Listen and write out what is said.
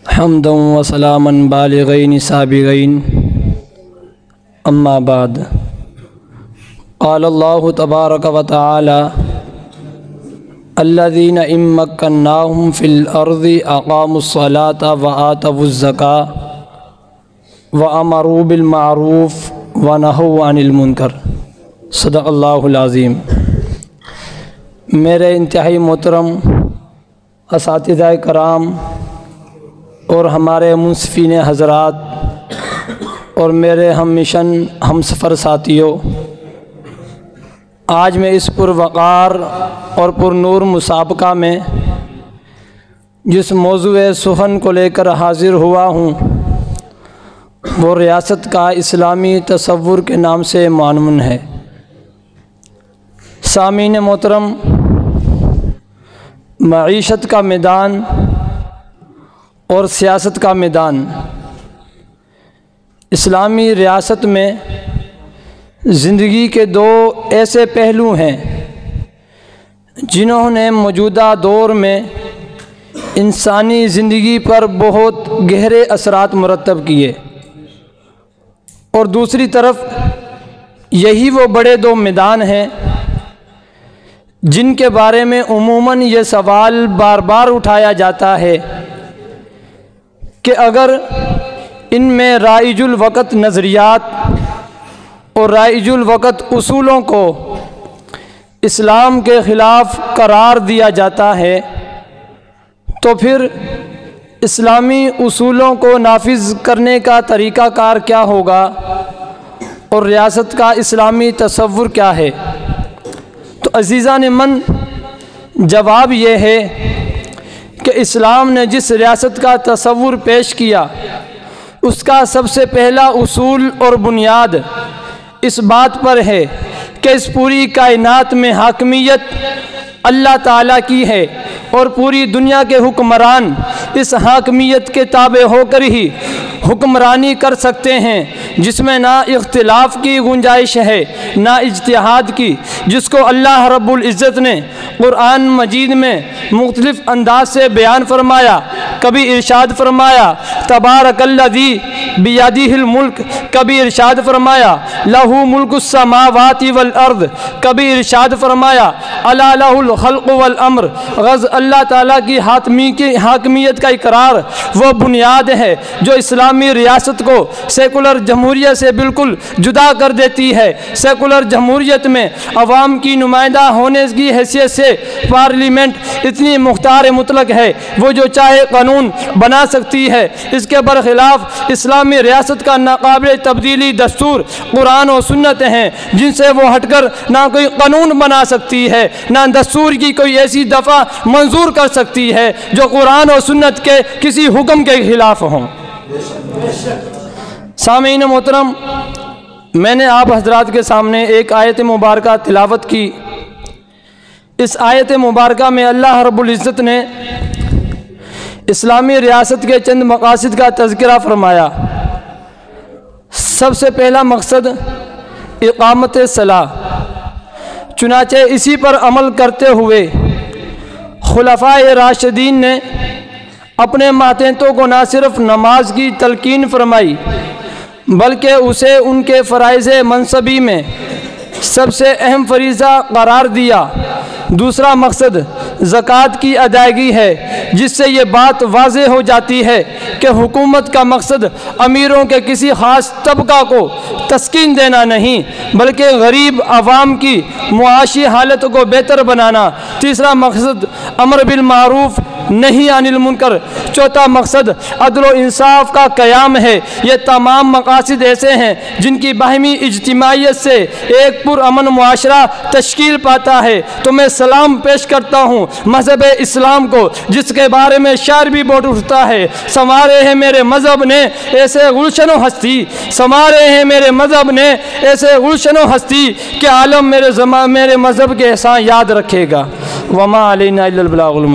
حمدا و سلاما بالغین سابغین اما بعد قال اللہ تبارک و تعالی الذین ان مکناہم فی الارض اقاموا الصلاة وآتوا الزکاة وامروا بالمعروف ونہوا عن المنکر۔ صدق اللہ العظیم۔ میرے انتہائی محترم اساتذہ کرام اور ہمارے منصفین حضرات اور میرے ہم مشن ہم سفر ساتھیوں، آج میں اس پروقار اور پر نور مسابقہ میں جس موضوع سخن کو لے کر حاضر ہوا ہوں وہ ریاست کا اسلامی تصور کے نام سے معنون ہے۔ سامعین محترم، معیشت کا میدان اور سیاست کا میدان، اسلامی ریاست میں زندگی کے دو ایسے پہلو ہیں جنہوں نے موجودہ دور میں انسانی زندگی پر بہت گہرے اثرات مرتب کیے، اور دوسری طرف یہی وہ بڑے دو میدان ہیں جن کے بارے میں عموماً یہ سوال بار بار اٹھایا جاتا ہے کہ اگر ان میں رائج الوقت نظریات اور رائج الوقت اصولوں کو اسلام کے خلاف قرار دیا جاتا ہے تو پھر اسلامی اصولوں کو نافذ کرنے کا طریقہ کار کیا ہوگا اور ریاست کا اسلامی تصور کیا ہے؟ تو عزیزان من، جواب یہ ہے کہ اسلام نے جس ریاست کا تصور پیش کیا اس کا سب سے پہلا اصول اور بنیاد اس بات پر ہے کہ اس پوری کائنات میں حاکمیت اللہ تعالیٰ کی ہے اور پوری دنیا کے حکمران اس حاکمیت کے تابع ہو کر ہی حکمرانی کر سکتے ہیں، جس میں نہ اختلاف کی گنجائش ہے نہ اجتہاد کی، جس کو اللہ رب العزت نے قرآن مجید میں مختلف انداز سے بیان فرمایا۔ کبھی ارشاد فرمایا تبارک الذی بیدہ الملک، کبھی ارشاد فرمایا لہ ملک السماوات والارض، کبھی ارشاد فرمایا الا لہ الخلق والامر۔ غز اللہ تعالیٰ کی حاکمیت کا اقرار وہ بنیاد ہے جو اسلامی ریاست کو سیکولر جمہوریت سے بالکل جدا کر دیتی ہے۔ سیکولر جمہوریت میں عوام کی نمائندہ ہونے کی حیثیت سے پارلیمنٹ اتنی مختار مطلق ہے، وہ جو چاہے قانون بنا سکتی ہے۔ اس کے برخلاف اسلامی ریاست کا ناقابل تبدیلی دستور قرآن و سنت ہیں، جن سے وہ ہٹ کر نہ کوئی قانون بنا سکتی ہے نہ دستور کی کوئی ایسی دفعہ منظور کر سکتی ہے جو قرآن و سنت کے کسی حکم کے خلاف ہوں۔ سامعین محترم، میں نے آپ حضرات کے سامنے ایک آیت مبارکہ تلاوت کی۔ اس آیت مبارکہ میں اللہ رب العزت نے اسلامی ریاست کے چند مقاصد کا تذکرہ فرمایا۔ سب سے پہلا مقصد اقامت صلاح، چنانچہ اسی پر عمل کرتے ہوئے خلفائے راشدین نے اپنے ماتحتوں کو نہ صرف نماز کی تلقین فرمائی بلکہ اسے ان کے فرائض منصبی میں سب سے اہم فریضہ قرار دیا۔ دوسرا مقصد زکوٰۃ کی ادائیگی ہے، جس سے یہ بات واضح ہو جاتی ہے کہ حکومت کا مقصد امیروں کے کسی خاص طبقہ کو تسکین دینا نہیں بلکہ غریب عوام کی معاشی حالت کو بہتر بنانا۔ تیسرا مقصد امر بالمعروف نہی عن المنکر۔ چوتھا مقصد عدل و انصاف کا قیام ہے۔ یہ تمام مقاصد ایسے ہیں جن کی باہمی اجتماعیت سے ایک پرامن معاشرہ تشکیل پاتا ہے۔ تو میں سلام پیش کرتا ہوں مذہب اسلام کو، جس کے بارے میں شعر بھی بول اٹھتا ہے سنوارے ہیں میرے مذہب نے ایسے گلشن و ہستی، سنوارے ہیں میرے مذہب نے ایسے گلشن و ہستی کہ عالم میرے مذہب کے احسان یاد رکھے گا۔ وما علینا الا البلاغ المبین۔